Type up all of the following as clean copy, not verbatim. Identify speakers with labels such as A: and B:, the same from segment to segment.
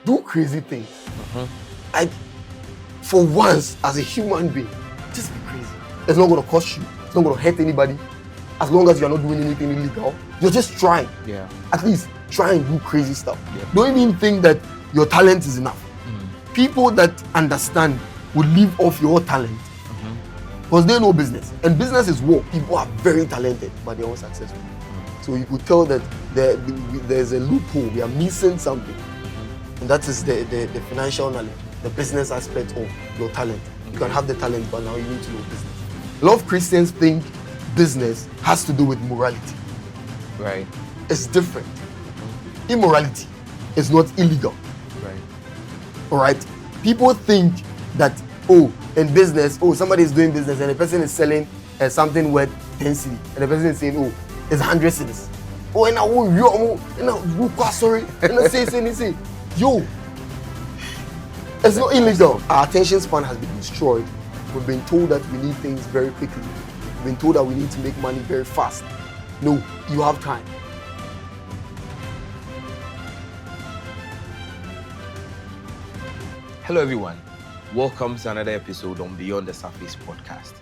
A: Do crazy things. Like, for once, as a human being, just be crazy. It's not going to cost you. It's not going to hurt anybody. As long as you're not doing anything illegal, you're just trying.
B: Yeah.
A: At least try and do crazy stuff.
B: Yeah.
A: Don't even think that your talent is enough. People that understand will live off your talent because they know business. And business is war. People are very talented, but they're unsuccessful. So you could tell that there's a loophole. We are missing something. And that is the financial knowledge, the business aspect of your talent. You can have the talent, but now you need to know business. A lot of Christians think business has to do with morality.
B: Right.
A: It's different. Immorality is not illegal.
B: Right.
A: All right. People think that, in business, somebody is doing business and the person is selling something worth 10 cedis, and the person is saying, it's 100 cedis. Sorry, and I say, yo, it's not illegal. Our attention span has been destroyed. We've been told that we need things very quickly. We've been told that we need to make money very fast. No, you have time.
B: Hello everyone, welcome to another episode on Beyond the Surface podcast.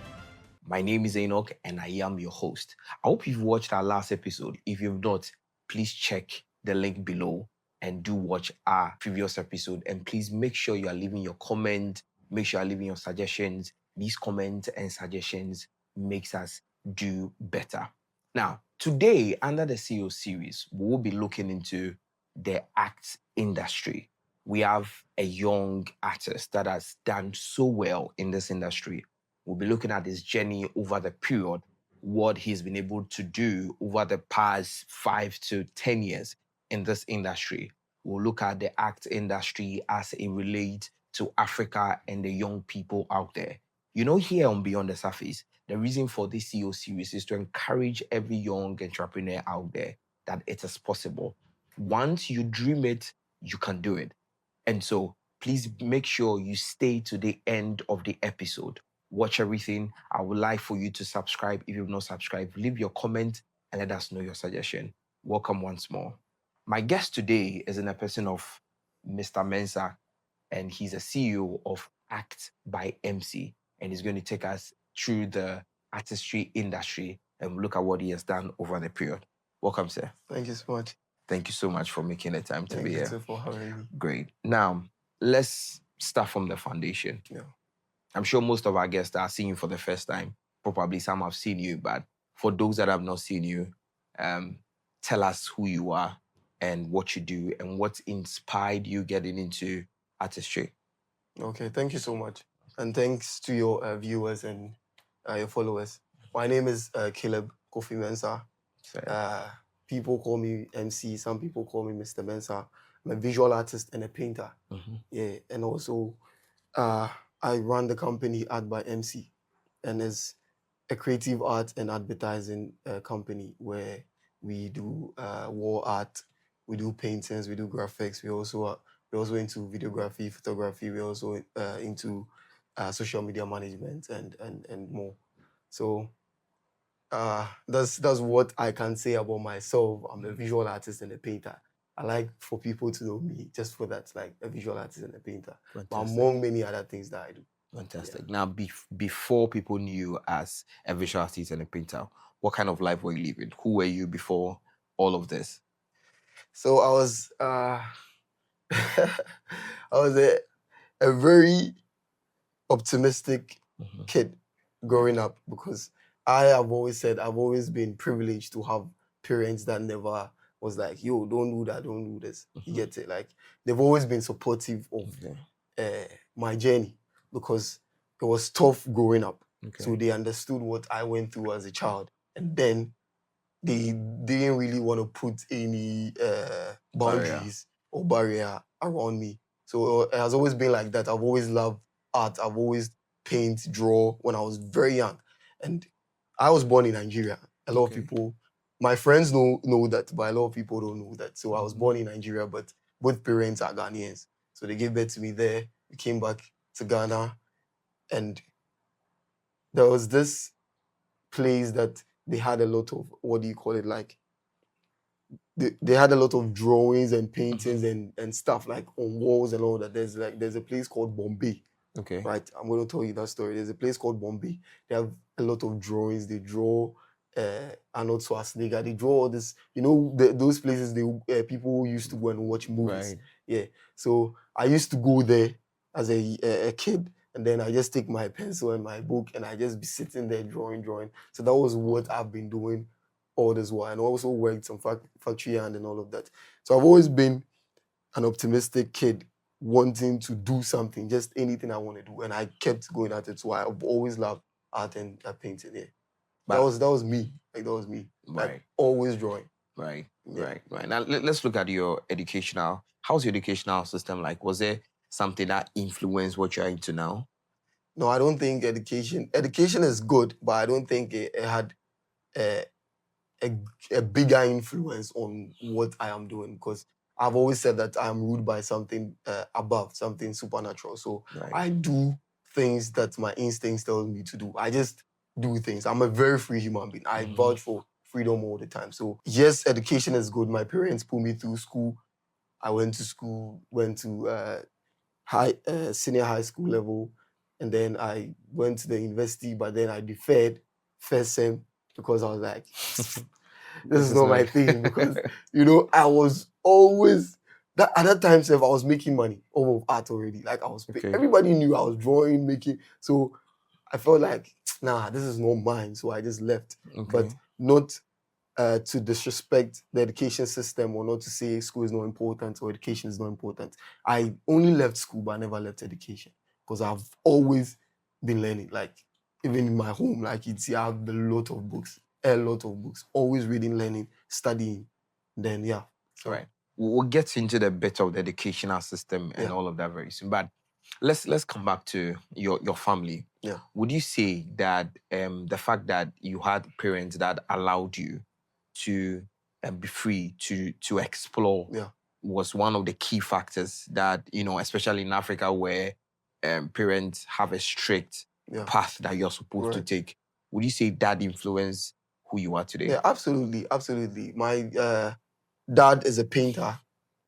B: My name is Enoch and I am your host. I hope you've watched our last episode. If you've not, please check the link below and do watch our previous episode. And please make sure you are leaving your comment, make sure you are leaving your suggestions. These comments and suggestions makes us do better. Now, today under the CEO series, we will be looking into the act industry. We have a young artist that has done so well in this industry. We'll be looking at his journey over the period, what he's been able to do over the past 5 to 10 years in this industry. We'll look at the act industry as it relates to Africa and the young people out there. You know, here on Beyond the Surface, the reason for this CEO series is to encourage every young entrepreneur out there that it is possible. Once you dream it, you can do it. And so please make sure you stay to the end of the episode. Watch everything. I would like for you to subscribe. If you've not subscribed, leave your comment and let us know your suggestion. Welcome once more. My guest today is in a person of Mr. Mensah, and he's a CEO of Act by MC, and he's going to take us through the artistry industry and look at what he has done over the period. Welcome, sir.
A: Thank you so much.
B: Thank you so much for making the time to be here.
A: Thank you for having me.
B: Great. Now, let's start from the foundation.
A: Yeah.
B: I'm sure most of our guests are seeing you for the first time. Probably some have seen you, but for those that have not seen you, tell us who you are and what you do and what inspired you getting into artistry.
A: Okay, thank you so much. And thanks to your viewers and your followers. My name is Caleb Kofi Mensah. People call me MC. Some people call me Mr. Mensah. I'm a visual artist and a painter. Yeah, and also I run the company Art by MC, and it's a creative art and advertising company where we do wall art, we do paintings, we do graphics. We're also into videography, photography. We're also into social media management and more. So that's what I can say about myself. I'm a visual artist and a painter. I like for people to know me just for that, like a visual artist and a painter. But among many other things that I do.
B: Fantastic. Yeah. Now, before people knew you as a visual artist and a painter, what kind of life were you living? Who were you before all of this?
A: So I was a very optimistic kid growing up, because I have always said I've always been privileged to have parents that never was like, yo, don't do that, don't do this. You get it? Like, they've always been supportive of my journey, because it was tough growing up. So they understood what I went through as a child. And then they didn't really want to put any boundaries or barrier around me. So it has always been like that. I've always loved art. I've always paint, draw when I was very young. And I was born in Nigeria. A lot of people, my friends know that, but a lot of people don't know that. So I was born in Nigeria, but both parents are Ghanaians. So they gave birth to me there. We came back to Ghana. And there was this place that they had a lot of, what do you call it, like they had a lot of drawings and paintings and stuff like on walls and all that. There's a place called Bombay.
B: Okay.
A: Right, I'm going to tell you that story. There's a place called Bombay. They have a lot of drawings. They draw Arnold Schwarzenegger. They draw all this. Those places people used to go and watch movies.
B: Right.
A: Yeah. So I used to go there as a kid, and then I just take my pencil and my book, and I just be sitting there drawing. So that was what I've been doing all this while, and I also worked some factory hand and all of that. So I've always been an optimistic kid, wanting to do something, just anything I want to do, and I kept going at it. So I've always loved art and painting. Yeah, that was me. Like that was me.
B: Right.
A: Like always drawing.
B: Right.
A: Yeah.
B: Right. Now let's look at your educational. How's your educational system like? Was there something that influenced what you're into now?
A: No, I don't think education is good, but I don't think it had a bigger influence on what I am doing, because I've always said that I'm ruled by something above, something supernatural. So
B: Right.
A: I do things that my instincts tell me to do. I just do things. I'm a very free human being. I vouch for freedom all the time. So yes, education is good. My parents put me through school. I went to school, went to senior high school level, and then I went to the university, but then I deferred first sem because I was like, this is not my thing, because I was always at that time, I was making money off of art already. Like I was everybody knew I was drawing, making, so I felt like, nah, this is not mine. So I just left. But not to disrespect the education system, or not to say school is not important or education is not important. I only left school, but I never left education, because I've always been learning. Like even in my home, like you'd see, I have a lot of books, always reading, learning, studying. Then yeah.
B: Right. We'll get into the bit of the educational system and all of that very soon. But let's come back to your family.
A: Yeah.
B: Would you say that the fact that you had parents that allowed you to be free to explore was one of the key factors that, especially in Africa, where parents have a strict path that you're supposed to take? Would you say that influenced who you are today?
A: Yeah, absolutely. My dad is a painter.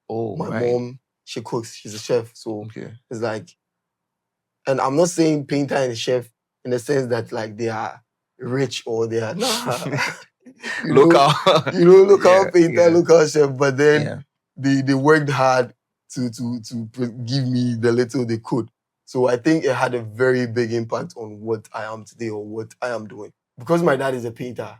B: Oh,
A: my mom, she cooks. She's a chef. So it's like, and I'm not saying painter and chef in the sense that like they are rich or they are
B: local
A: painter, local chef, but then they worked hard to give me the little they could. So I think it had a very big impact on what I am today or what I am doing. Because my dad is a painter,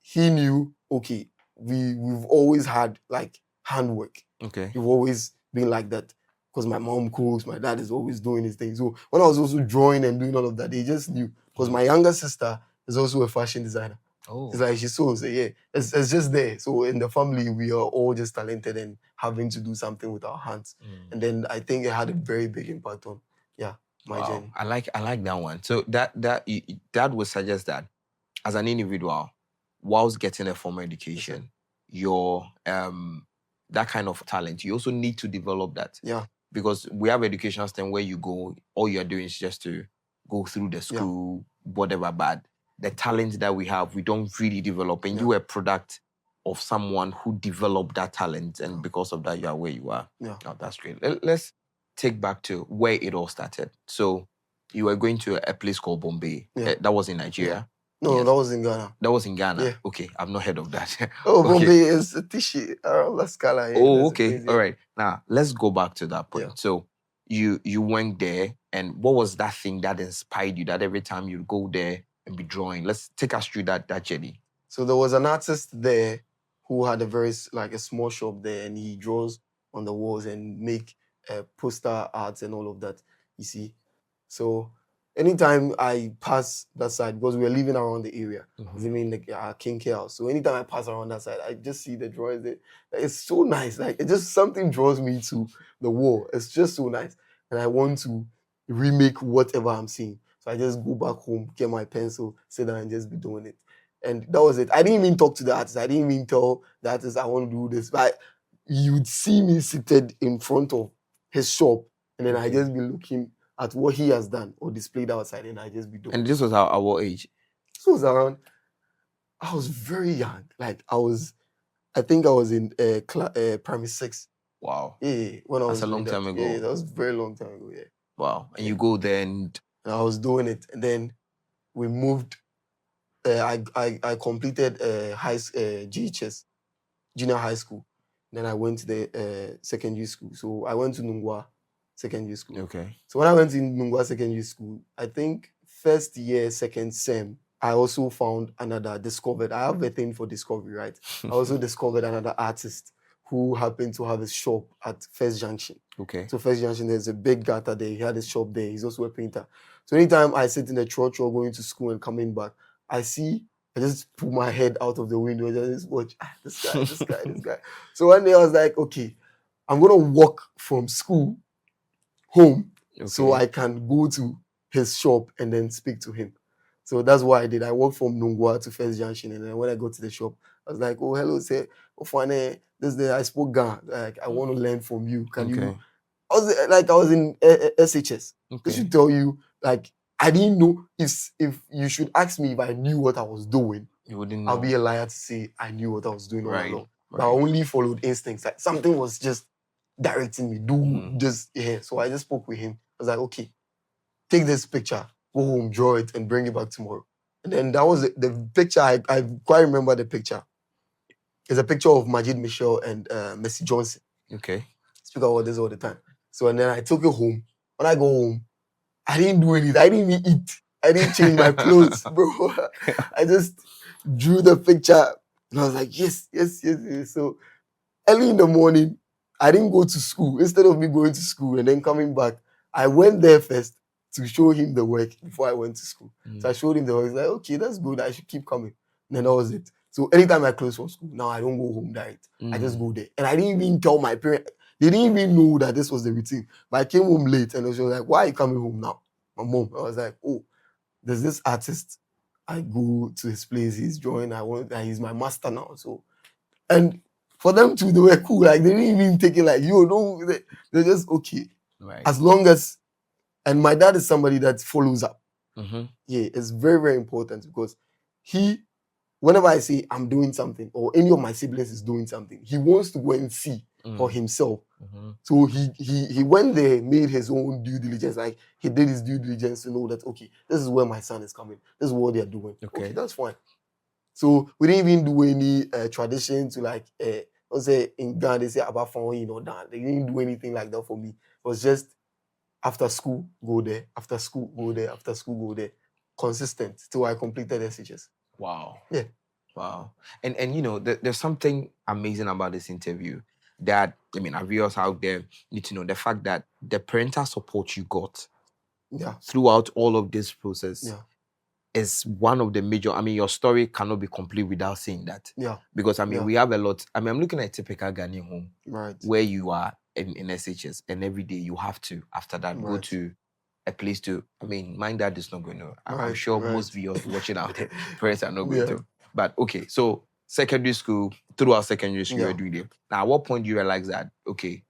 A: he knew, okay, we've always had like handwork.
B: Okay.
A: We've always been like that. Because my mom cooks, my dad is always doing his thing. So when I was also drawing and doing all of that, they just knew. Because my younger sister is also a fashion designer.
B: Oh.
A: It's like she sews. It's just there. So in the family, we are all just talented and having to do something with our hands. And then I think it had a very big impact on my journey.
B: I like that one. So that would suggest that as an individual, whilst getting a formal education, your that kind of talent, you also need to develop that.
A: Yeah.
B: Because we have educational system where you go, all you're doing is just to go through the school, whatever, but the talent that we have, we don't really develop. And you are a product of someone who developed that talent, and because of that, you are where you are.
A: Yeah.
B: Oh, that's great. Let's take back to where it all started. So you were going to a place called Bombay.
A: Yeah.
B: That was in Nigeria.
A: No, that was in Ghana.
B: That was in Ghana.
A: Yeah.
B: Okay, I've not heard of that.
A: Oh, Bombay is a Tishi around La Scala. Yeah,
B: oh, okay. All right. Now let's go back to that point.
A: Yeah.
B: So you went there, and what was that thing that inspired you that every time you go there and be drawing? Let's take us through that journey.
A: So there was an artist there who had a small shop there, and he draws on the walls and make poster arts and all of that, you see. So anytime I pass that side, because we're living around the area, living in our King K house. So anytime I pass around that side, I just see the drawings there. It's so nice. Like, it just, something draws me to the wall. It's just so nice. And I want to remake whatever I'm seeing. So I just go back home, get my pencil, sit down and just be doing it. And that was it. I didn't even talk to the artist. I didn't even tell the artist I want to do this. But you'd see me seated in front of his shop, and then I just be looking at what he has done or displayed outside, and I just be doing.
B: And this was our age?
A: This was around, I was very young. Like I I think I was in primary 6.
B: Wow.
A: Yeah, when I
B: That's
A: was
B: a long
A: doing
B: time
A: that.
B: ago.
A: Yeah, that was a very long time ago. Yeah,
B: Wow. And
A: Yeah.
B: you go there and
A: and I was doing it, and then we moved. I completed GHS, junior high school. Then I went to the secondary school. So I went to Nungwa Secondary School.
B: okay.
A: So when I went to Nungwa Secondary School, I think first year, second sem, I also discovered. I have a thing for discovery, right? I also discovered another artist who happened to have a shop at First Junction.
B: Okay.
A: So First Junction, there's a big gutter there. He had a shop there. He's also a painter. So anytime I sit in the church or going to school and coming back, I just put my head out of the window and just watch this guy, this guy, this guy. So one day I was like, okay, I'm gonna walk from school home so I can go to his shop and then speak to him. So that's what I did. I walked from Nungwa to First Junction, and then when I got to the shop, I was like, "Oh, hello, say, Ofane, I spoke Ghana. Like, I want to learn from you. Can you?" I was in SHS. This should tell you, like, I didn't know if you should ask me if I knew what I was doing.
B: You wouldn't know.
A: I'll be a liar to say I knew what I was doing all
B: Right,
A: along.
B: right.
A: But I only followed instincts. Like something was just directing me. So I just spoke with him. I was like, okay, take this picture, go home, draw it, and bring it back tomorrow. And then that was the picture. I quite remember the picture. It's a picture of Majid Michel and Messi Johnson.
B: Okay.
A: Speak about this all the time. So and then I took it home. When I go home, I didn't do anything. I didn't even eat. I didn't change my clothes, bro. I just drew the picture and I was like, yes. So early in the morning, I didn't go to school. Instead of me going to school and then coming back, I went there first to show him the work before I went to school. So I showed him the work. He's like, okay, that's good. I should keep coming. And then that was it. So anytime I close from school, now I don't go home direct. I just go there. And I didn't even tell my parents. They didn't even know that this was the routine. But I came home late and she was like, why are you coming home now? My mom. I was like, oh, there's this artist. I go to his place. He's drawing. He's my master now. So, and for them too, they were cool. Like they didn't even take it like, they're just okay.
B: Right.
A: As long as, and my dad is somebody that follows up.
B: Mm-hmm.
A: Yeah, it's very, very important because whenever I say I'm doing something or any of my siblings is doing something, he wants to go and see for himself.
B: Mm-hmm.
A: So he went there, made his own due diligence. Like he did his due diligence to know that, okay, this is where my son is coming. This is what they're doing. Okay, that's fine. So we didn't even do any tradition to like, let's say in Ghana, they say about phone, that. They didn't do anything like that for me. It was just after school, go there, after school, go there, after school, go there. Consistent till I completed SHS.
B: Wow.
A: Yeah.
B: Wow. And there's something amazing about this interview that, our viewers out there need to know the fact that the parental support you got throughout all of this process is one of the major, your story cannot be complete without saying that.
A: Yeah.
B: Because, we have a lot, I'm looking at a typical Ghanaian home.
A: Right.
B: Where you are in SHS and every day you have to, after that, go to a place to, mind that is not going to, I'm sure most viewers watching out there, parents are not going to. But okay, so secondary school, throughout secondary school, you're doing it. Now, at what point do you realize that, okay,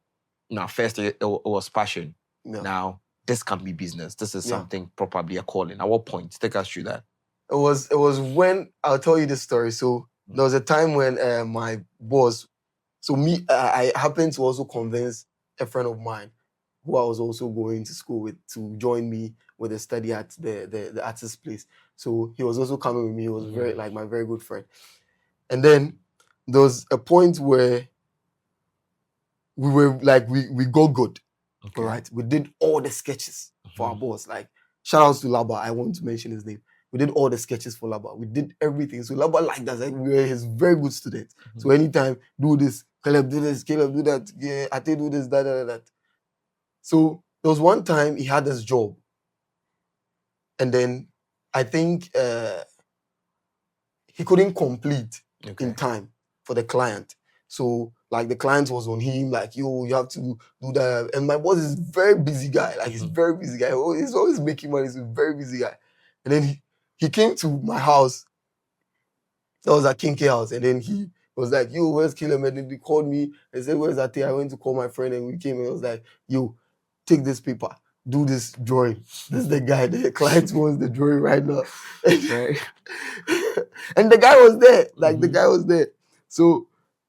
B: first it was passion. Yeah. Now, this can be business. This is something probably a calling. At what point? Take us through that.
A: It was when, I'll tell you this story. So there was a time when my boss, I happened to also convince a friend of mine who I was also going to school with to join me with a study at the artist place. So he was also coming with me. He was my very good friend. And then there was a point where we were like, we got good. Okay. All right. We did all the sketches for our boss. Like, shout outs to Laba. I want to mention his name. We did all the sketches for Laba. We did everything. So Laba liked us. Like, we were his very good student. So anytime, do this, Caleb do this, Caleb do that, Ate do this, that. So there was one time he had this job. And then I think he couldn't complete in time for the client. So like the client was on him, like, yo, you have to do that. And my boss is a very busy guy. Like he's a very busy guy. He's always making money. He's a very busy guy. And then he came to my house. That was at Kinky house. And then he was like, yo, where's Caleb? And then he called me and said, where's Ate? I went to call my friend and we came and I was like, yo, take this paper. Do this drawing. This is the guy. The client wants the drawing right now. And the guy was there. Like the guy was there. So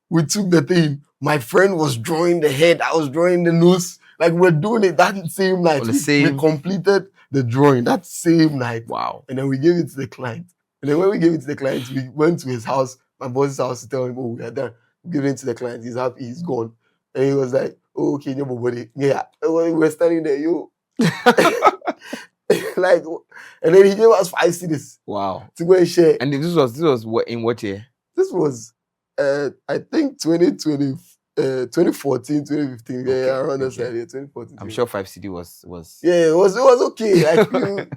A: we took the thing. My friend was drawing the head. I was drawing the nose. Like we're doing it that same night.
B: On the
A: We
B: same-
A: completed the drawing that same night.
B: Wow.
A: And then we gave it to the client. And then when we gave it to the client, we went to his house, my boss's house, to tell him, oh, we are done. We gave it to the client. He's happy. He's gone. And he was like, oh, okay, nobody. Yeah. And we were standing there, yo. Like, and then he gave us 5 CDs
B: Wow.
A: to go and share.
B: And this was what in what year?
A: This was, I think, 2020, 2014, 2015.
B: Okay,
A: Yeah, around that
B: okay.
A: side. Yeah, 2014.
B: I'm sure 5 CD was
A: Yeah, it was okay. Like,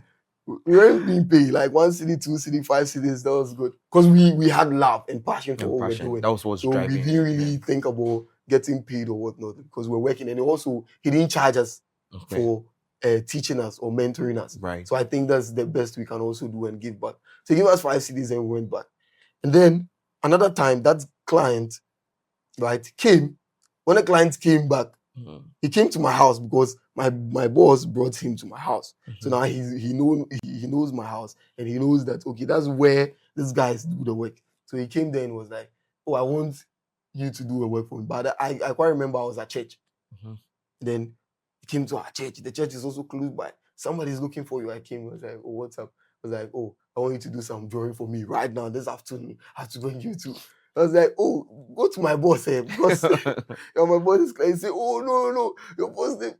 A: we weren't being paid. Like 1 CD, 2 CD, 5 CDs. That was good. Because we had love and passion for
B: and
A: what
B: passion.
A: we're doing.
B: That was what's
A: So
B: driving.
A: we didn't really think about getting paid or whatnot because we're working. And also, he didn't charge us
B: Okay.
A: for teaching us or mentoring us.
B: Right.
A: So I think that's the best we can also do and give back. So he gave us 5 CDs and we went back. And then another time, that client, right, came. When the client came back,
B: Mhm.
A: he came to my house because my boss brought him to my house. So
B: Mhm.
A: now he knows my house and he knows that, okay, that's where these guys do the work. So he came there and was like, oh, I want you to do a work for me. But I quite remember I was at church.
B: Mhm.
A: Then he came to our church. The church is also close by. Somebody's looking for you. I came. I was like, oh, what's up? I was like, oh, I want you to do some drawing for me right now this afternoon. I have to bring you to. I was like, oh, go to my boss here because my boss is client. He said, oh, no, your boss is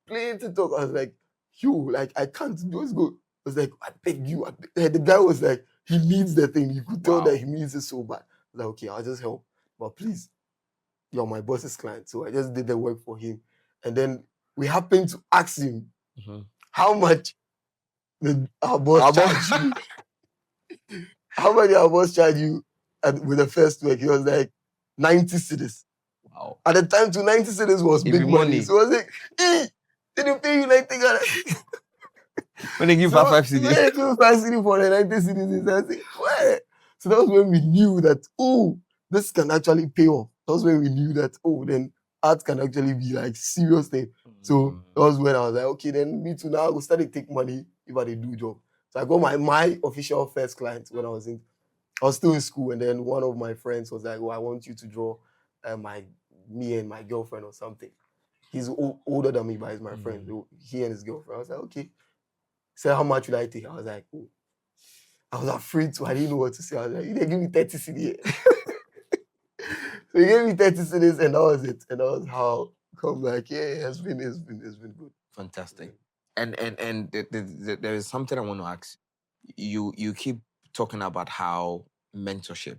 A: playing TikTok. I was like, you, like, I can't just go. I was like, I beg you. The guy was like, he needs the thing. You could tell
B: Wow.
A: that he needs it so bad. I was like, okay, I'll just help. But please, you're my boss's client. So I just did the work for him. And then we happened to ask him
B: Mhm.
A: how much our boss
B: Our
A: charged
B: boss-
A: you. How much our boss charged you with the first work? He was like 90 cedis.
B: Wow.
A: At the time, 290 cedis was
B: It
A: big
B: be
A: money.
B: money.
A: So I was like, didn't pay you 90 Ghana.
B: When they give her 5 CD.
A: When they give you 5 CD for the 90 cedis, I was like, where? So that was when we knew that, oh, this can actually pay off. That was when we knew that, oh, then art can actually be like serious thing. So that was when I was like, okay, then me too. Now I will start to take money if I dey do job. So I got my official first client when I was still in school, and then one of my friends was like, "Oh, I want you to draw me and my girlfriend or something." He's older than me, but he's my friend. So he and his girlfriend. I was like, okay. He said, how much would I take? I was like, oh. I was afraid to. I didn't know what to say. I was like, they give me 30 CD. So he gave me 30 CDs, and that was it. And that was how come like, yeah, it's been good.
B: Fantastic. And there is something I want to ask. You keep talking about how mentorship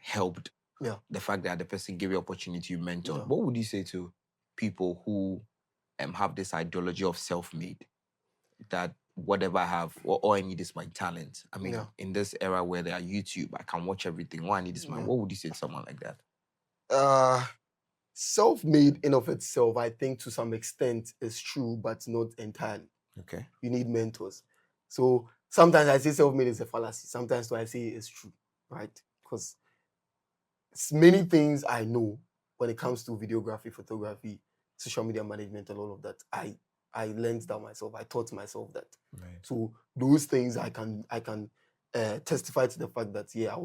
B: helped.
A: Yeah.
B: The fact that the person gave you opportunity to mentor.
A: Yeah.
B: What would you say to people who have this ideology of self-made, that whatever I have, all I need is my talent? I mean,
A: Yeah.
B: in this era where there are YouTube, I can watch everything. All I need is my.
A: Yeah.
B: What would you say to someone like that?
A: Self-made in of itself, I think to some extent is true, but not entirely.
B: Okay.
A: You need mentors. So sometimes I say self-made is a fallacy. Sometimes I say it's true, right? Because many things I know when it comes to videography, photography, social media management, and all of that, I learned that myself. I taught myself that.
B: Right.
A: So those things I can testify to the fact that yeah,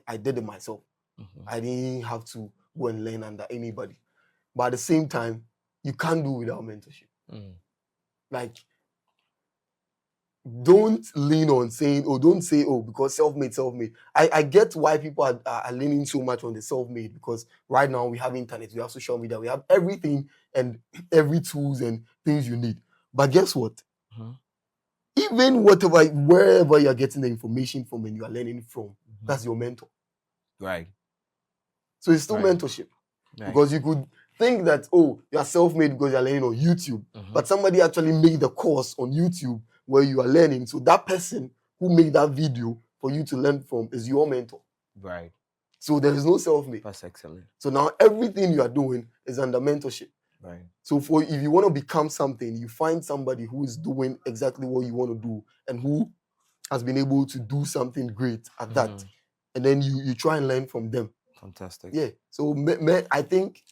A: I did it myself.
B: Mhm.
A: I didn't have to go and learn under anybody. But at the same time, you can't do without mentorship.
B: Mm.
A: Like, don't lean on saying, or don't say, oh, because self-made. I get why people are leaning so much on the self-made, because right now we have internet, we have social media, we have everything and every tools and things you need. But guess what?
B: Mhm.
A: Even wherever you're getting the information from and you are learning from, that's your mentor.
B: Right.
A: So it's still
B: Right.
A: mentorship.
B: Right.
A: Because you could think that, oh, you're self-made because you're learning on YouTube.
B: Mhm.
A: But somebody actually made the course on YouTube where you are learning. So that person who made that video for you to learn from is your mentor.
B: Right.
A: So there is no self-made.
B: That's excellent.
A: So now everything you are doing is under mentorship.
B: Right.
A: So if you want to become something, you find somebody who is doing exactly what you want to do and who has been able to do something great at that.
B: Mhm.
A: And then you try and learn from them.
B: Fantastic.
A: Yeah. So I think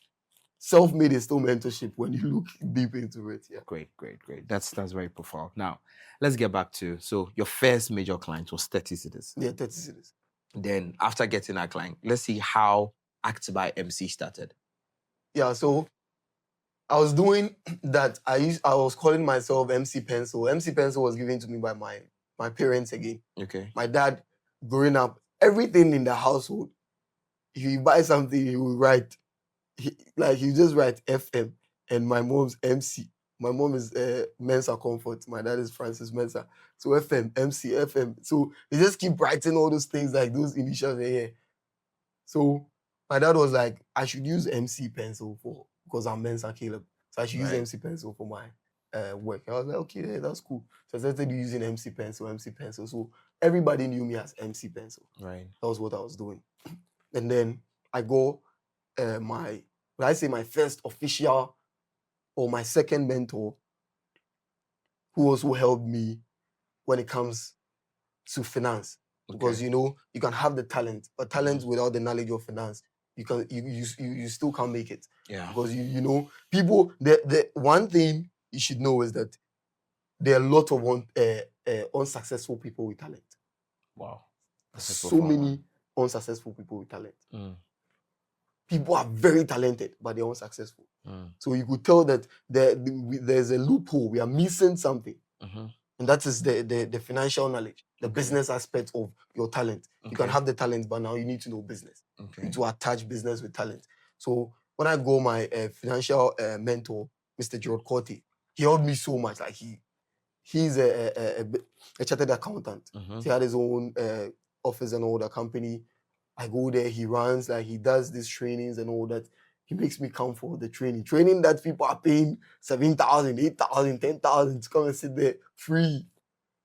A: self-made is still mentorship when you look deep into it. Yeah.
B: Great. That's very profound. Now, let's get back to, so your first major client was 30 cities.
A: Yeah, 30 cities.
B: Then after getting that client, let's see how Acts by MC started?
A: Yeah, so I was doing that. I was calling myself MC Pencil. MC Pencil was given to me by my parents again.
B: Okay.
A: My dad, growing up, everything in the household, if you buy something, he will write, he just write FM, and my mom's MC. My mom is Mensa Comfort. My dad is Francis Mensa. So FM, MC, FM. So they just keep writing all those things like those initials here. So my dad was like, I should use MC Pencil because I'm Mensa Caleb. So I should use
B: Right.
A: MC Pencil for my work. I was like, okay, yeah, that's cool. So I started using MC Pencil. So everybody knew me as MC Pencil.
B: Right.
A: That was what I was doing. And then I go my first official or my second mentor who also helped me when it comes to finance. Because you can have the talent, but talent without the knowledge of finance, you still can't make it.
B: Yeah.
A: Because people, the one thing you should know is that there are a lot of unsuccessful people with talent.
B: Wow.
A: So many unsuccessful people with talent. People are very talented, but they're unsuccessful. So you could tell that there's a loophole. We are missing something. And that is the financial knowledge, the business aspect of your talent. You can have the talent, but now you need to know business. You need to attach business with talent. So when I go my financial mentor, Mr. Gerald Corte, he helped me so much. Like he's a chartered accountant. He had his own office and all the company. I go there, he runs, he does these trainings and all that. He makes me come for the training that people are paying 7,000, 8,000, 10,000 to come and sit there free,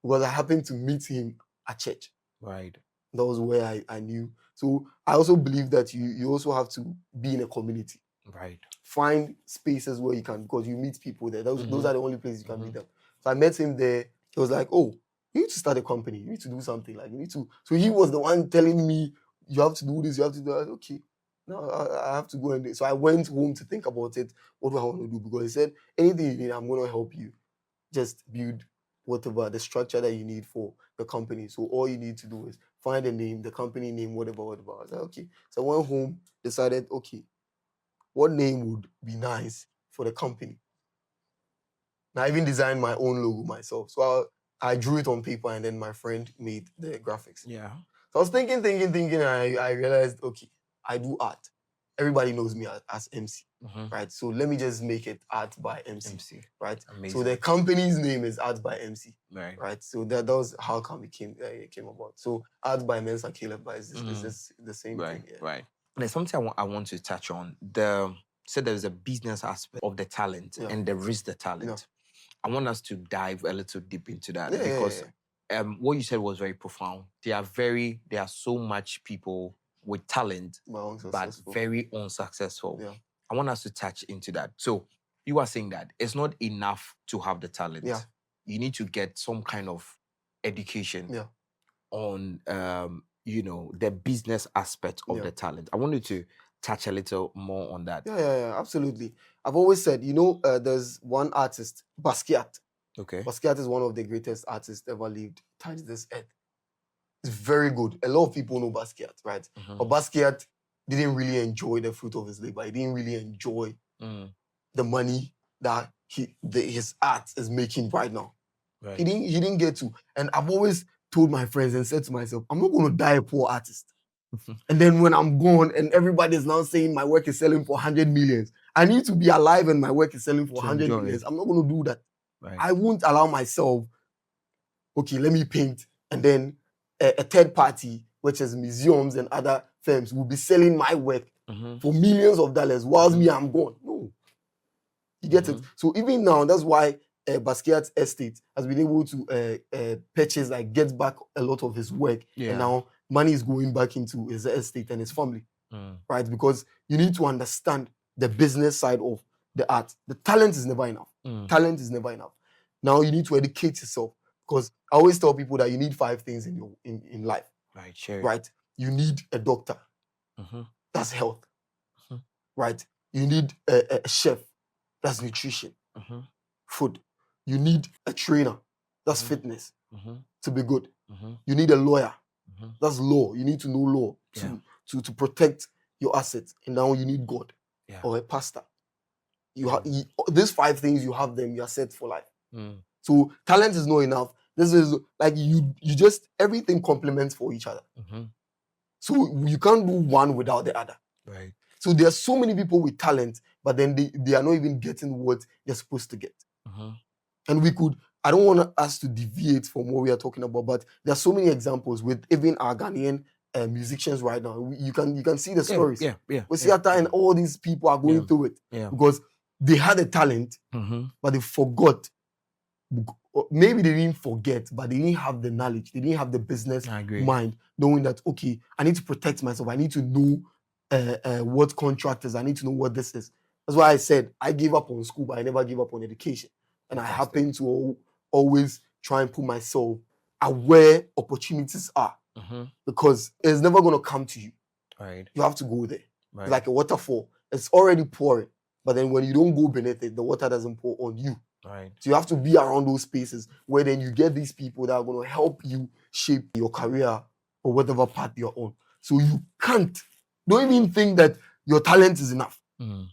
A: because I happened to meet him at church.
B: Right.
A: That was where I knew. So I also believe that you also have to be in a community.
B: Right.
A: Find spaces where you can, because you meet people there. Those are the only places you can meet them. So I met him there. He was like, oh, you need to start a company. You need to do something. You need to. So he was the one telling me, you have to do this, you have to do that. Okay. No, I have to go and do it. So I went home to think about it. What do I want to do? Because he said, anything you need, I'm going to help you. Just build whatever, the structure that you need for the company. So all you need to do is find a name, the company name, whatever. I was like, okay. So I went home, decided, okay, what name would be nice for the company? And I even designed my own logo myself. So I drew it on paper, and then my friend made the graphics.
B: Yeah.
A: So I was thinking, and I realized, okay, I do art. Everybody knows me as MC, right? So let me just make it Art by MC. Right?
B: Amazing.
A: So the company's name is Art by MC,
B: right?
A: So that was how come it came about. So Art by Mensa Caleb is the same thing. Yeah.
B: Right. There's something I want to touch on. There's a business aspect of the talent, and there is the talent.
A: Yeah.
B: I want us to dive a little deep into that,
A: Yeah,
B: because what you said was very profound. There are so much people with talent, but very unsuccessful.
A: Yeah.
B: I want us to touch into that. So you are saying that it's not enough to have the talent.
A: Yeah.
B: You need to get some kind of education on the business aspect of the talent. I wanted to touch a little more on that.
A: Yeah, absolutely. I've always said, there's one artist, Basquiat.
B: Okay.
A: Basquiat is one of the greatest artists ever lived, touched this earth. It's very good. A lot of people know Basquiat, right? But Basquiat didn't really enjoy the fruit of his labor. He didn't really enjoy the money that his art is making right now. Right. He didn't get to. And I've always told my friends and said to myself, I'm not going to die a poor artist. And then when I'm gone and everybody is now saying my work is selling for 100 millions, I need to be alive and my work is selling for 100 millions. I'm not going to do that. Right. I won't allow myself, okay, let me paint, and then a third party, which is museums and other firms, will be selling my work for millions of dollars whilst me, I'm gone. No. You get it? So even now, that's why Basquiat's estate has been able to purchase, get back a lot of his work. Yeah. And now money is going back into his estate and his family. Right? Because you need to understand the business side of the art. The talent is never enough. Talent is never enough. Now you need to educate yourself, because I always tell people that you need 5 things in life.
B: Right, sure.
A: Right? You need a doctor. That's health. Right? You need a chef. That's nutrition. Food. You need a trainer. That's fitness. To be good. You need a lawyer. That's law. You need to know law to protect your assets, and now you need God
B: Yeah.
A: or a pastor. You have these 5 things. You have them. You are set for life.
B: Mm.
A: So talent is not enough. This is like you just everything complements for each other.
B: Mhm.
A: So you can't do one without the other.
B: Right.
A: So there are so many people with talent, but then they are not even getting what they're supposed to get.
B: Mhm.
A: And I don't want us to deviate from what we are talking about, but there are so many examples with even our Ghanaian musicians right now. You can see the stories.
B: Yeah.
A: With Siata and all these people are going
B: Yeah.
A: through it
B: Yeah.
A: because they had a talent,
B: Mhm.
A: but they forgot. Or maybe they didn't forget, but they didn't have the knowledge. They didn't have the business
B: I agree.
A: mind, knowing that, okay, I need to protect myself. I need to know what contract is. I need to know what this is. That's why I said I gave up on school, but I never gave up on education. And I happen to always try and put myself where opportunities are,
B: Mhm.
A: because it's never going to come to you.
B: Right.
A: You have to go there.
B: Right.
A: It's like a waterfall. It's already pouring, but then when you don't go beneath it, the water doesn't pour on you.
B: Right.
A: So you have to be around those spaces where then you get these people that are going to help you shape your career or whatever path you're on. So you don't even think that your talent is enough.
B: Mm.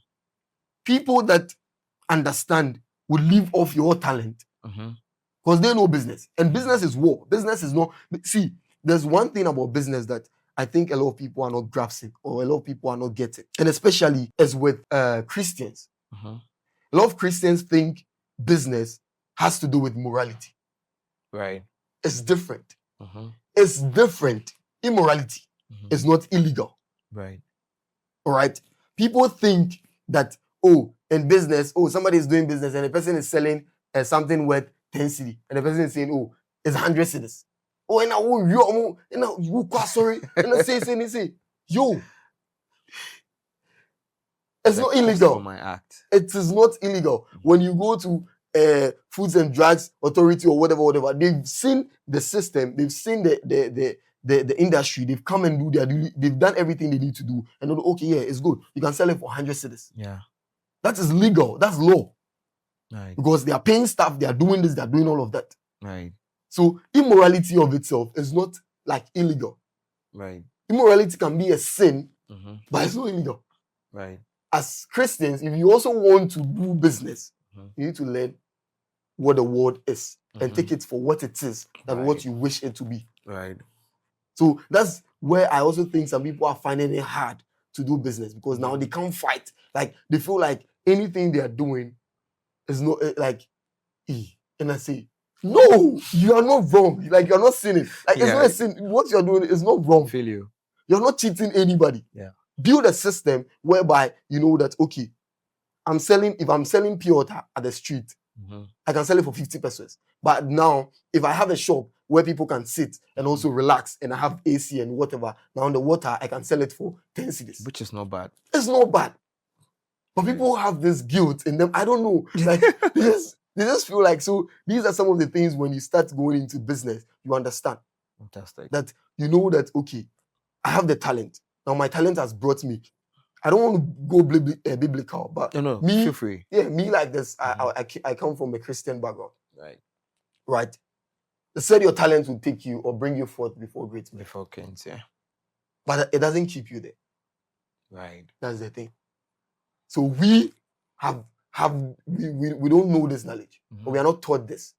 A: People that understand will live off your talent
B: Mhm.
A: because they know business. And business is war. Business is not. See, there's one thing about business that I think a lot of people are not grasping or a lot of people are not getting. And especially as with Christians.
B: Mhm.
A: A lot of Christians think business has to do with morality.
B: Right.
A: It's different.
B: Mhm.
A: It's different. Immorality
B: Mhm.
A: is not illegal.
B: Right.
A: All right. People think that, in business, somebody is doing business and the person is selling something worth 10 cedi, and the person is saying, it's 100 cedis. Sorry, say, yo, it's not illegal.
B: My act.
A: It is not illegal. When you go to Foods and Drugs Authority or whatever, they've seen the system, they've seen the industry, they've come and they've done everything they need to do, and okay, yeah, it's good. You can sell it for 100 cedis.
B: Yeah.
A: That is legal. That's law.
B: Right.
A: Because they are paying staff, they are doing this, they are doing all of that.
B: Right.
A: So immorality of itself is not like illegal.
B: Right.
A: Immorality can be a sin,
B: Mhm.
A: but it's not illegal.
B: Right.
A: As Christians, if you also want to do business,
B: Mhm.
A: you need to learn what the word is and
B: Mhm.
A: take it for what it is and what
B: Right.
A: you wish it to be.
B: Right.
A: So that's where I also think some people are finding it hard to do business because now they can't fight. Like they feel like anything they are doing is not like, and I say, no, you are not wrong. Like you're not sinning. Like it's not a sin. What you're doing is not wrong.
B: Feel you.
A: You're not cheating anybody.
B: Yeah.
A: Build a system whereby you know that, okay, if I'm selling pure water at the street,
B: Mhm.
A: I can sell it for 50 pesos. But now, if I have a shop where people can sit and also relax and I have AC and whatever, now the water, I can sell it for 10 cedis.
B: Which is not bad.
A: It's not bad. But
B: Right.
A: people have this guilt in them. I don't know. Like, they just feel like, so these are some of the things when you start going into business, you understand
B: Fantastic.
A: that you know that, okay, I have the talent. Now my talent has brought me. I don't want to go biblical, but
B: No,
A: me,
B: feel free.
A: yeah, me like this.
B: Mhm.
A: I come from a Christian background,
B: Right.
A: right? They said your talent will take you or bring you forth before great men,
B: Before kings, yeah.
A: but it doesn't keep you there.
B: Right.
A: That's the thing. So we we don't know this knowledge,
B: Mhm.
A: or we are not taught this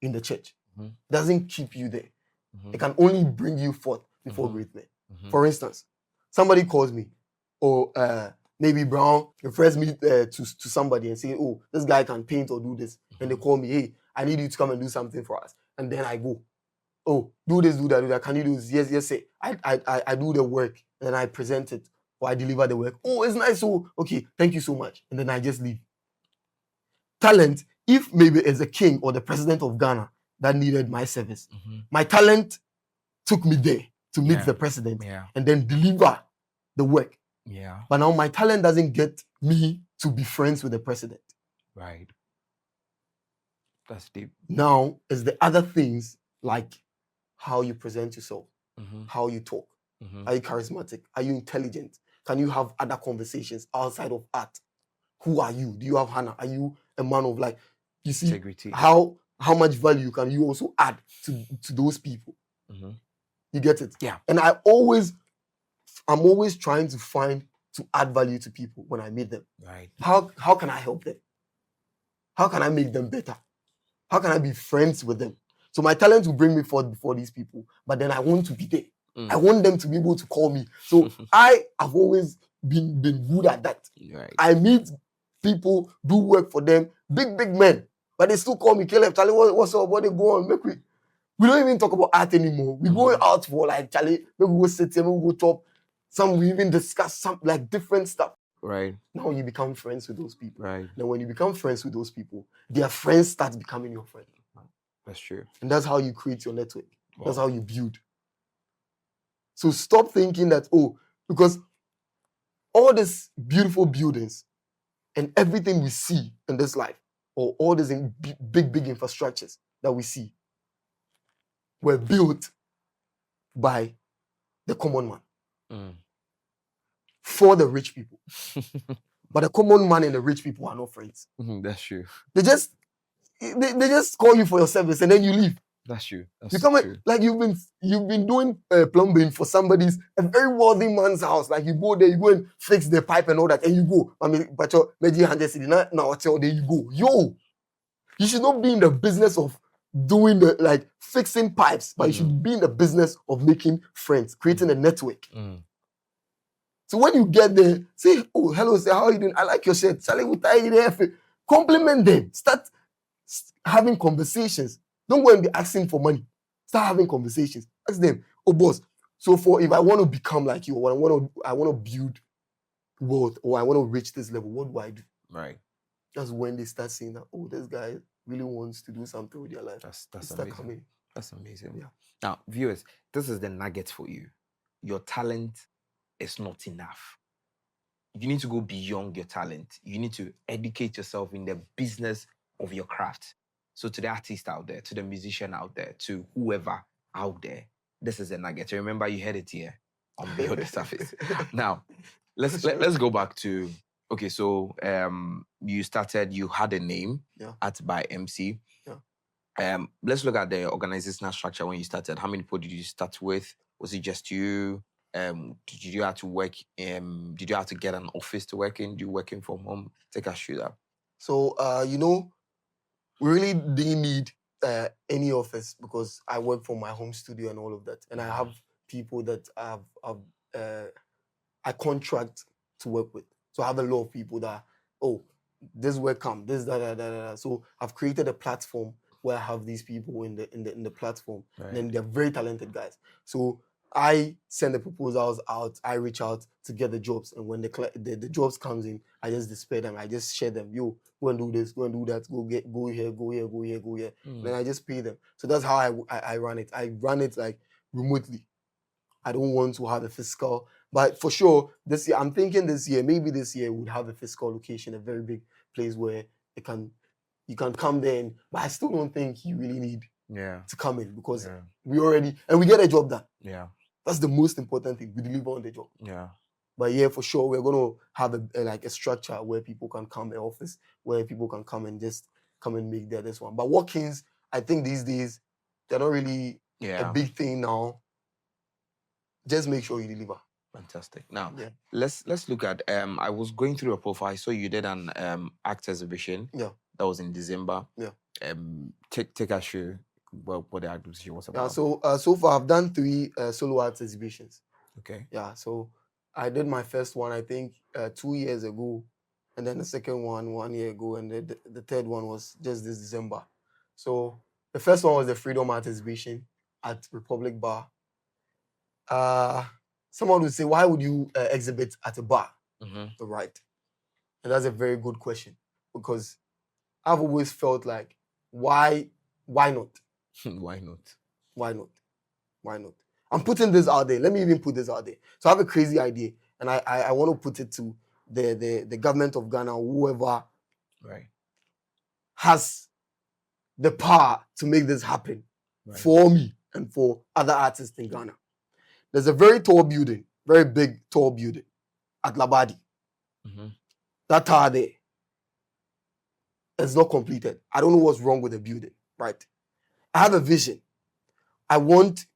A: in the church.
B: Mhm.
A: It doesn't keep you there.
B: Mhm.
A: It can only bring you forth before
B: Mhm.
A: great men.
B: Mhm.
A: For instance, somebody calls me, or maybe Brown refers me to somebody and say, oh, this guy can paint or do this. And they call me, hey, I need you to come and do something for us. And then I go, oh, do this, do that, do that. Can you do this? Yes, say. I do the work and then I present it or I deliver the work. Oh, it's nice. Oh, okay, thank you so much. And then I just leave. Talent, if maybe as a king or the president of Ghana that needed my service,
B: Mhm.
A: my talent took me there to meet
B: Yeah.
A: the president
B: Yeah.
A: and then deliver the work.
B: Yeah.
A: But now my talent doesn't get me to be friends with the president.
B: Right. That's deep.
A: Now is the other things like how you present yourself,
B: Mhm.
A: how you talk.
B: Mhm.
A: Are you charismatic? Are you intelligent? Can you have other conversations outside of art? Who are you? Do you have Hannah? Are you a man of like, you see,
B: Integrity.
A: how much value can you also add to those people?
B: Mhm.
A: You get it?
B: Yeah.
A: And I'm always trying to find to add value to people when I meet them.
B: Right.
A: How can I help them? How can I make them better? How can I be friends with them? So my talent will bring me forward before these people, but then I want to be there. I want them to be able to call me. So I have always been good at that.
B: Right.
A: I meet people, do work for them, big men, but they still call me, Caleb, Charlie, what's up? What they go on? We don't even talk about art anymore. We go out for like, Charlie, maybe we go sit here, maybe we go talk. Some we even discuss some like different stuff.
B: Right.
A: Now you become friends with those people.
B: Right.
A: Then when you become friends with those people, their friends start becoming your friend.
B: That's true.
A: And that's how you create your network.
B: Wow.
A: That's how you build. So stop thinking that, because all these beautiful buildings and everything we see in this life, or all these big infrastructures that we see, were built by the common man for the rich people. But the common man and the rich people are not friends.
B: That's true.
A: They just call you for your service and then you leave.
B: That's true. That's
A: You come
B: true.
A: like you've been doing plumbing for a very wealthy man's house. Like you go there, you go and fix the pipe and all that, and you go. I mean, but your now there you go. Yo, you should not be in the business of doing fixing pipes, but you should be in the business of making friends, creating a network. So when you get there, say, oh, hello, say, how are you doing? I like your shirt. Compliment them. Start having conversations. Don't go and be asking for money. Start having conversations. Ask them, oh boss, so if I want to become like you, or I want to build wealth, or I want to reach this level, what do I do?
B: Right.
A: That's when they start saying that, oh, this guy really wants to do something with their life.
B: That's
A: start
B: amazing.
A: coming.
B: That's amazing.
A: Yeah.
B: Now, viewers, this is the nugget for you. Your talent is not enough. You need to go beyond your talent. You need to educate yourself in the business of your craft. So to the artist out there, to the musician out there, to whoever out there, this is a nugget. Remember, you heard it here on Beyond the Surface. Now, let's go back to, okay, so you had a name at By MC.
A: Yeah.
B: Let's look at the organizational structure when you started. How many people did you start with? Was it just you? Did you have to work? Did you have to get an office to work in? Do you working from home? Take us through that.
A: So, we really didn't need any office because I work from my home studio and all of that. And I have people that I contract to work with. So I have a lot of people that, this work come, this, da. So I've created a platform where I have these people in the platform.
B: Right.
A: And they're very talented guys. So I send the proposals out, I reach out to get the jobs. And when the jobs comes in, I just display them. I just share them. Yo, go and do this, go and do that, go here. Then I just pay them. So that's how I run it. I run it like remotely. I don't want to have a physical, but for sure, this year, I'm thinking maybe this year we'll have a physical location, a very big place where you can come there. But I still don't think you really need to come in because we get a job done.
B: Yeah.
A: That's the most important thing. We deliver on the job.
B: Yeah.
A: But for sure, we're going to have a structure where people can come, an office where people can come and just come and make this one. But walk-ins, I think these days, they're not really a big thing now. Just make sure you deliver.
B: Fantastic. Now, let's look at, I was going through your profile. I saw you did an act exhibition.
A: Yeah.
B: That was in December.
A: Yeah.
B: Take us through what the exhibition was about.
A: So far I've done 3 solo art exhibitions.
B: Okay.
A: Yeah, so I did my first one, I think, 2 years ago, and then the second one 1 year ago, and the third one was just this December. So the first one was the Freedom Art exhibition at Republic Bar. Someone would say, why would you exhibit at a bar? Right. And that's a very good question, because I've always felt like, why not?
B: Why not?
A: Why not? Why not? I'm putting this out there. Let me even put this out there. So I have a crazy idea, and I want to put it to the government of Ghana, whoever has the power to make this happen for me and for other artists in Ghana. There's a very tall building, very big tall building at Labadi. That tower there is not completed. I don't know what's wrong with the building, right? I have a vision. I want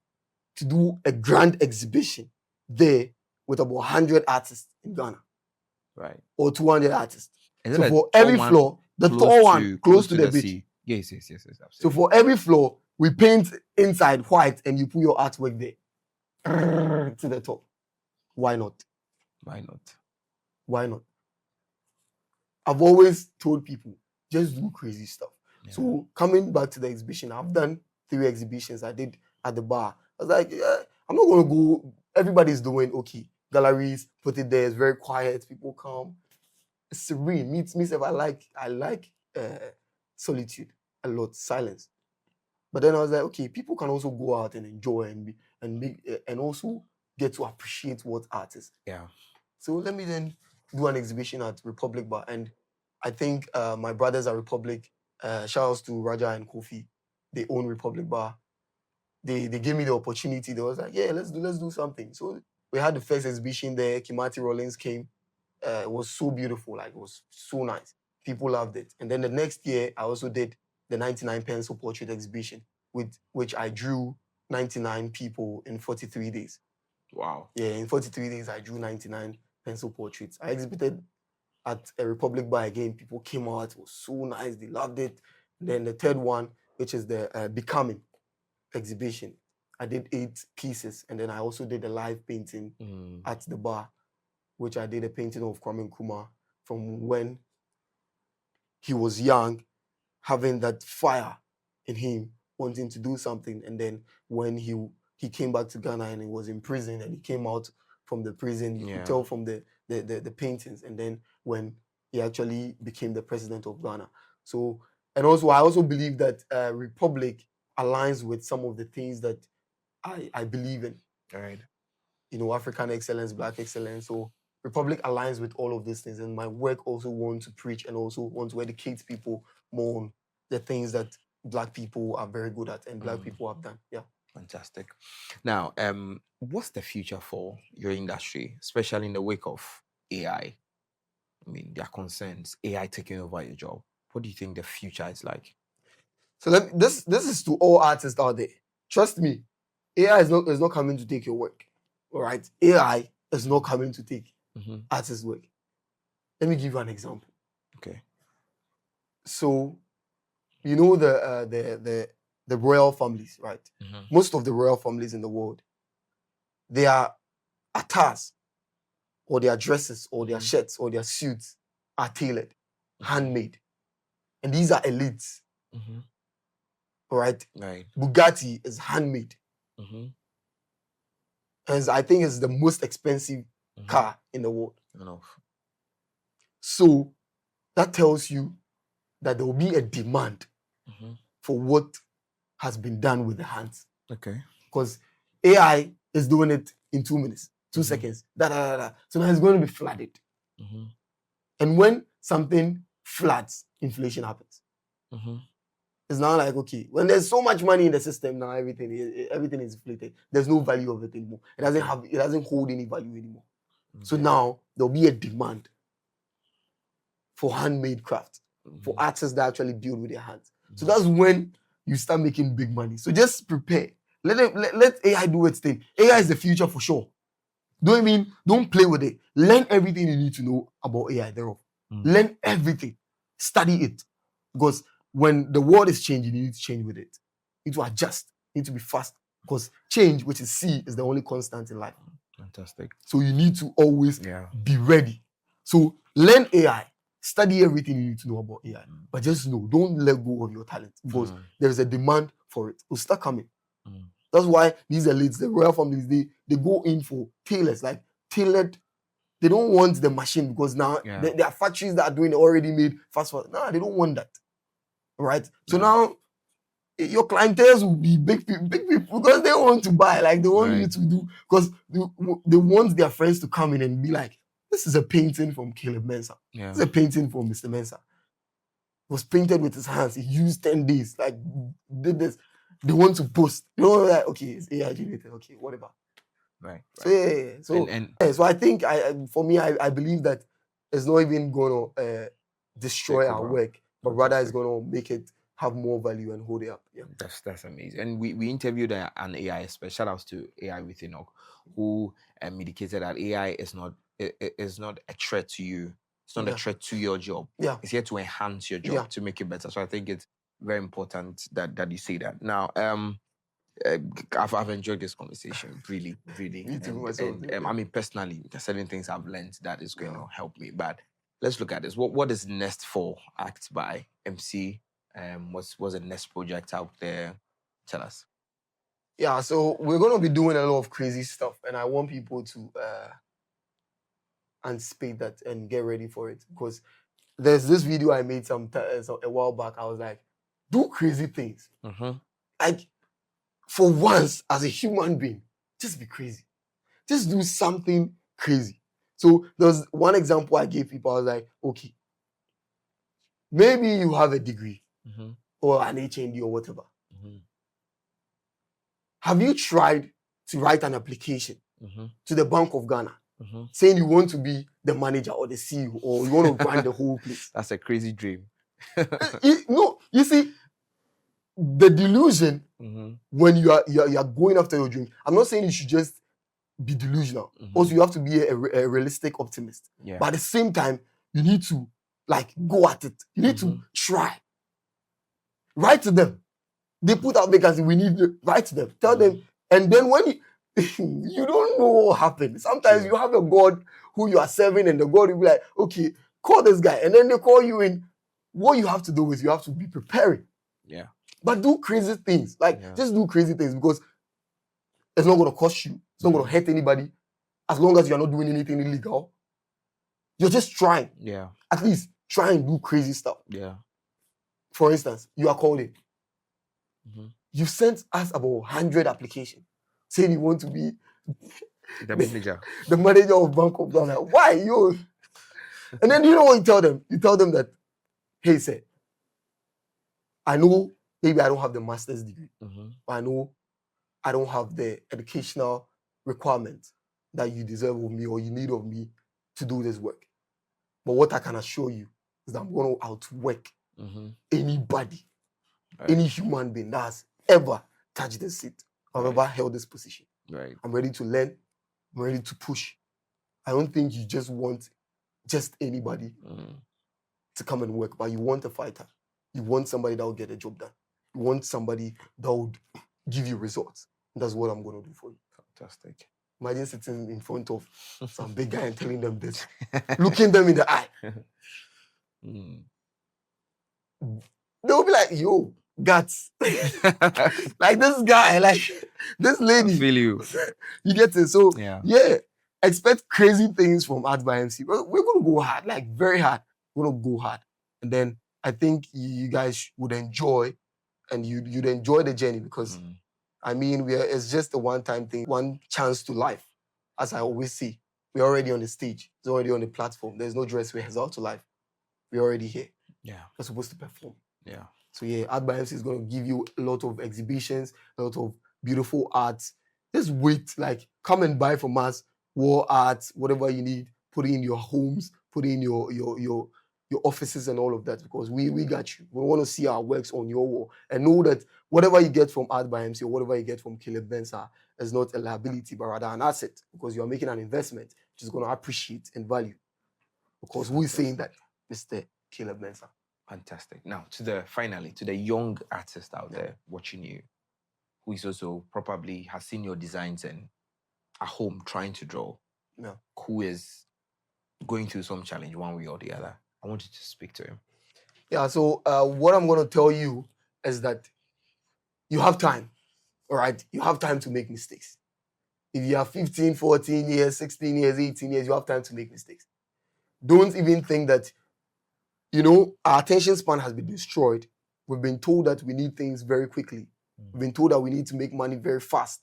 A: to do a grand exhibition there with about 100 artists in Ghana.
B: Right.
A: or 200 artists.
B: Is it
A: So
B: a
A: for
B: tall
A: every
B: one
A: floor, the tall one close to the beach.
B: sea? Yes,
A: So
B: absolutely.
A: for every floor, we paint inside white and you put your artwork there to the top. Why not?
B: Why not?
A: Why not? I've always told people, just do crazy stuff.
B: Yeah.
A: So coming back to the exhibition, I've done 3 exhibitions I did at the bar. I was like, I'm not going to go. Everybody's doing okay. Galleries, put it there. It's very quiet. People come. It's serene. Me self, I like solitude a lot, silence. But then I was like, okay, people can also go out and enjoy and also get to appreciate what art is.
B: Yeah.
A: So let me then do an exhibition at Republic Bar. And I think my brothers at Republic, shout outs to Raja and Kofi, they own Republic Bar. They gave me the opportunity. They was like, yeah, let's do something. So we had the first exhibition there. Kimati Rollins came. It was so beautiful. Like, it was so nice. People loved it. And then the next year, I also did the 99 pencil portrait exhibition, with which I drew 99 people in 43 days.
B: Wow.
A: Yeah, in 43 days, I drew 99 pencil portraits. I exhibited at a Republic Bar again. People came out. It was so nice. They loved it. And then the third one, which is the Becoming exhibition, I did 8 pieces. And then I also did a live painting at the bar, which I did a painting of Kwame Nkrumah from when he was young, having that fire in him, wanting to do something. And then when he came back to Ghana and he was in prison and he came out from the prison, you could tell from the paintings. And then when he actually became the president of Ghana. So, and also I also believe that Republic aligns with some of the things that I believe in.
B: All right.
A: You know, African excellence, Black excellence. So Republic aligns with all of these things. And my work also want to preach and also want to educate people more on the things that Black people are very good at and Black people have done. Yeah.
B: Fantastic. Now, what's the future for your industry, especially in the wake of AI? I mean, there are concerns, AI taking over your job. What do you think the future is like?
A: So this is to all artists out there. Trust me, AI is not coming to take your work. All right, AI is not coming to take artists' work. Let me give you an example.
B: Okay.
A: So, you know the royal families, right? Most of the royal families in the world, their attires or their dresses or their shirts or their suits are tailored, handmade, and these are elites. All right.
B: Right.
A: Bugatti is handmade. And I think it's the most expensive car in the world.
B: Enough.
A: So that tells you that there will be a demand for what has been done with the hands.
B: Okay.
A: Because AI is doing it in 2 minutes, 2 seconds. So now it's going to be flooded. And when something floods, inflation happens. It's now like, okay, when there's so much money in the system now, everything is inflated. There's no value of it anymore. It doesn't hold any value anymore. So now there'll be a demand for handmade craft, for artists that actually build with their hands. So that's when you start making big money. So just prepare. Let AI do its thing. AI is the future for sure. Don't play with it. Learn everything you need to know about AI thereof. Learn everything. Study it. Because when the world is changing, you need to change with it. You need to adjust. You need to be fast. Because change, which is C, is the only constant in life.
B: Fantastic.
A: So you need to always be ready. So learn AI. Study everything you need to know about AI. But just know, don't let go of your talent. Because there is a demand for it. It will start coming. That's why these elites, the royal families, they go in for tailors, like tailored. They don't want the machine because now there are factories that are doing already made fast food. No, they don't want that. Right? So now your clientele will be big people because they want to buy, like they want you to do, because they want their friends to come in and be like, this is a painting from Caleb Mensah. This is a painting from Mr. Mensah. It was painted with his hands. He used 10 days, like did this. They want to post. You know, like, okay, it's AI generated. Okay, whatever.
B: Right.
A: So so I think for me, I believe that it's not even going to destroy our work, but rather it's going to make it have more value and hold it up. Yeah,
B: that's amazing. And we interviewed an AI expert. Shout outs to AI with Enoch, who indicated that AI is not is not a threat to you. It's not a
A: Yeah.
B: threat to your job.
A: Yeah.
B: It's here to enhance your job,
A: Yeah.
B: to make it better. So I think it's very important that you say that. Now, I've enjoyed this conversation, really, really.
A: Me too,
B: And,
A: myself.
B: I mean, personally, there's certain things I've learned that is going to help me. But let's look at this. What is next for Act by MC? What's the next project out there? Tell us.
A: Yeah, so we're gonna be doing a lot of crazy stuff, and I want people to anticipate that and get ready for it, because there's this video I made a while back. I was like, do crazy things.
B: Mm-hmm.
A: Like, for once, as a human being, just be crazy. Just do something crazy. So there's one example I gave people. I was like, okay, maybe you have a degree or an HND or whatever. Have you tried to write an application to the Bank of Ghana saying you want to be the manager or the CEO, or you want to run the whole place?
B: That's a crazy dream.
A: No, you see, the delusion when you are going after your dream. I'm not saying you should just be delusional. Also, you have to be a realistic optimist.
B: Yeah.
A: But at the same time, you need to go at it. You need to try. Write to them. They put out vacancy. We need to write to them. Tell them. And then when you don't know what happened. Sometimes you have a God who you are serving, and the God will be like, okay, call this guy. And then they call you in. What you have to do is you have to be preparing.
B: Yeah.
A: But do crazy things. Just do crazy things, because it's not going to cost you. It's not going to hurt anybody. As long as you're not doing anything illegal. You're just trying.
B: Yeah.
A: At least try and do crazy stuff.
B: Yeah.
A: For instance, you are calling. You sent us about 100 applications saying you want to be
B: the manager.
A: The manager of Bank of Ghana. Why? You? And then you know what you tell them? You tell them that, hey, sir, I know maybe I don't have the master's degree, but I know I don't have the educational requirement that you deserve of me or you need of me to do this work. But what I can assure you is that I'm going to outwork anybody, any human being that has ever touched this seat or ever held this position.
B: Right.
A: I'm ready to learn. I'm ready to push. I don't think you just want just anybody to come and work, but you want a fighter. You want somebody that will get the job done. You want somebody that would give you results. That's what I'm going to do for you.
B: Fantastic.
A: Imagine sitting in front of some big guy and telling them this, looking them in the eye. They'll be like, yo, guts. Like this guy, like this lady.
B: I feel you.
A: You get it? So, yeah, expect crazy things from Art by MC. We're going to go hard, like very hard. We're going to go hard. And then I think you guys would enjoy, and you'd enjoy the journey, because I mean, it's just a one-time thing, one chance to life. As I always say, we're already on the stage. It's already on the platform. There's no dress rehearsal to life. We're already here.
B: Yeah.
A: We're supposed to perform.
B: Yeah.
A: So yeah, Art by MC is going to give you a lot of exhibitions, a lot of beautiful arts. Just wait, come and buy from us, wall art, whatever you need, put it in your homes, put it in your offices and all of that, because we got you. We want to see our works on your wall, and know that whatever you get from Art by MC or whatever you get from Caleb Mensah is not a liability, but rather an asset, because you're making an investment which is going to appreciate in value. Because who is saying that? Mr. Caleb Mensah.
B: Fantastic. Now, to the young artist out there watching you, who is also probably has seen your designs and at home trying to draw, who is going through some challenge one way or the other, I want you to speak to him.
A: Yeah, so what I'm going to tell you is that you have time, all right? You have time to make mistakes. If you have 15, 14 years, 16 years, 18 years, you have time to make mistakes. Don't even think that, our attention span has been destroyed. We've been told that we need things very quickly. We've been told that we need to make money very fast.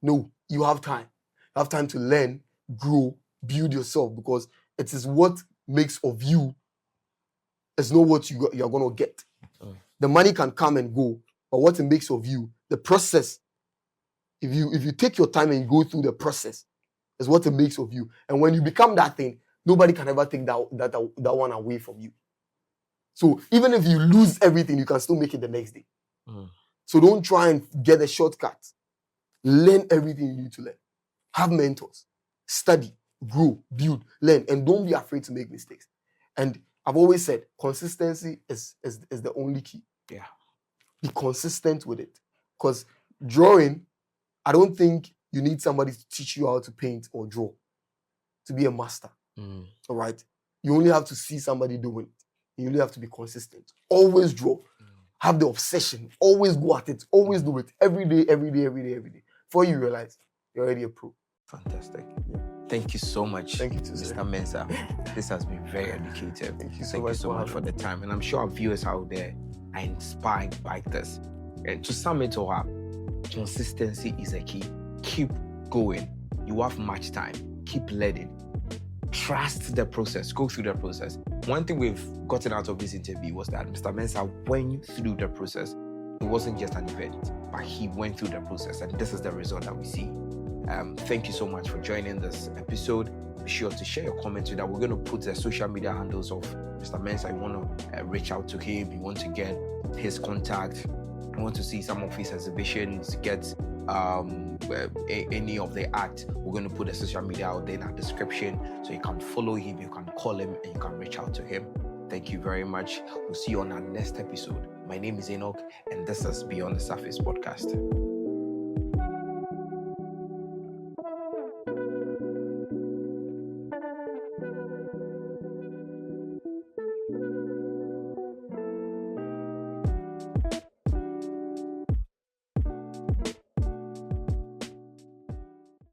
A: No, you have time. You have time to learn, grow, build yourself, because it is what makes of you. It's not what you're going to get. The money can come and go, but what it makes of you, the process, if you take your time and go through the process, is what it makes of you. And when you become that thing, nobody can ever take that one away from you. So even if you lose everything, you can still make it the next day. So don't try and get a shortcut. Learn everything you need to learn. Have mentors. Study. grow, build, learn, and don't be afraid to make mistakes. And I've always said consistency is the only key.
B: Yeah.
A: Be consistent with it. Because drawing, I don't think you need somebody to teach you how to paint or draw to be a master. All right. You only have to see somebody doing it. You only have to be consistent. Always draw. Have the obsession. Always go at it. Always do it. Every day. Before you realize you're already a pro.
B: Fantastic. Thank you so much.
A: Thank you too,
B: Mr.
A: sir.
B: Mensah. This has been very educative.
A: Thank you
B: so much for the time. And I'm sure our viewers out there are inspired by this. And to sum it all up, consistency is a key. Keep going. You have much time. Keep learning. Trust the process. Go through the process. One thing we've gotten out of this interview was that Mr. Mensah went through the process. It wasn't just an event, but he went through the process, and this is the result that we see. Thank you so much for joining this episode. Be sure to share your comments with that. We're going to put the social media handles of Mr. Mensah. You want to reach out to him. You want to get his contact. You want to see some of his exhibitions, get any of the art. We're going to put the social media out there in our description, so you can follow him, you can call him, and you can reach out to him. Thank you very much. We'll see you on our next episode. My name is Enoch, and this is Beyond the Surface Podcast.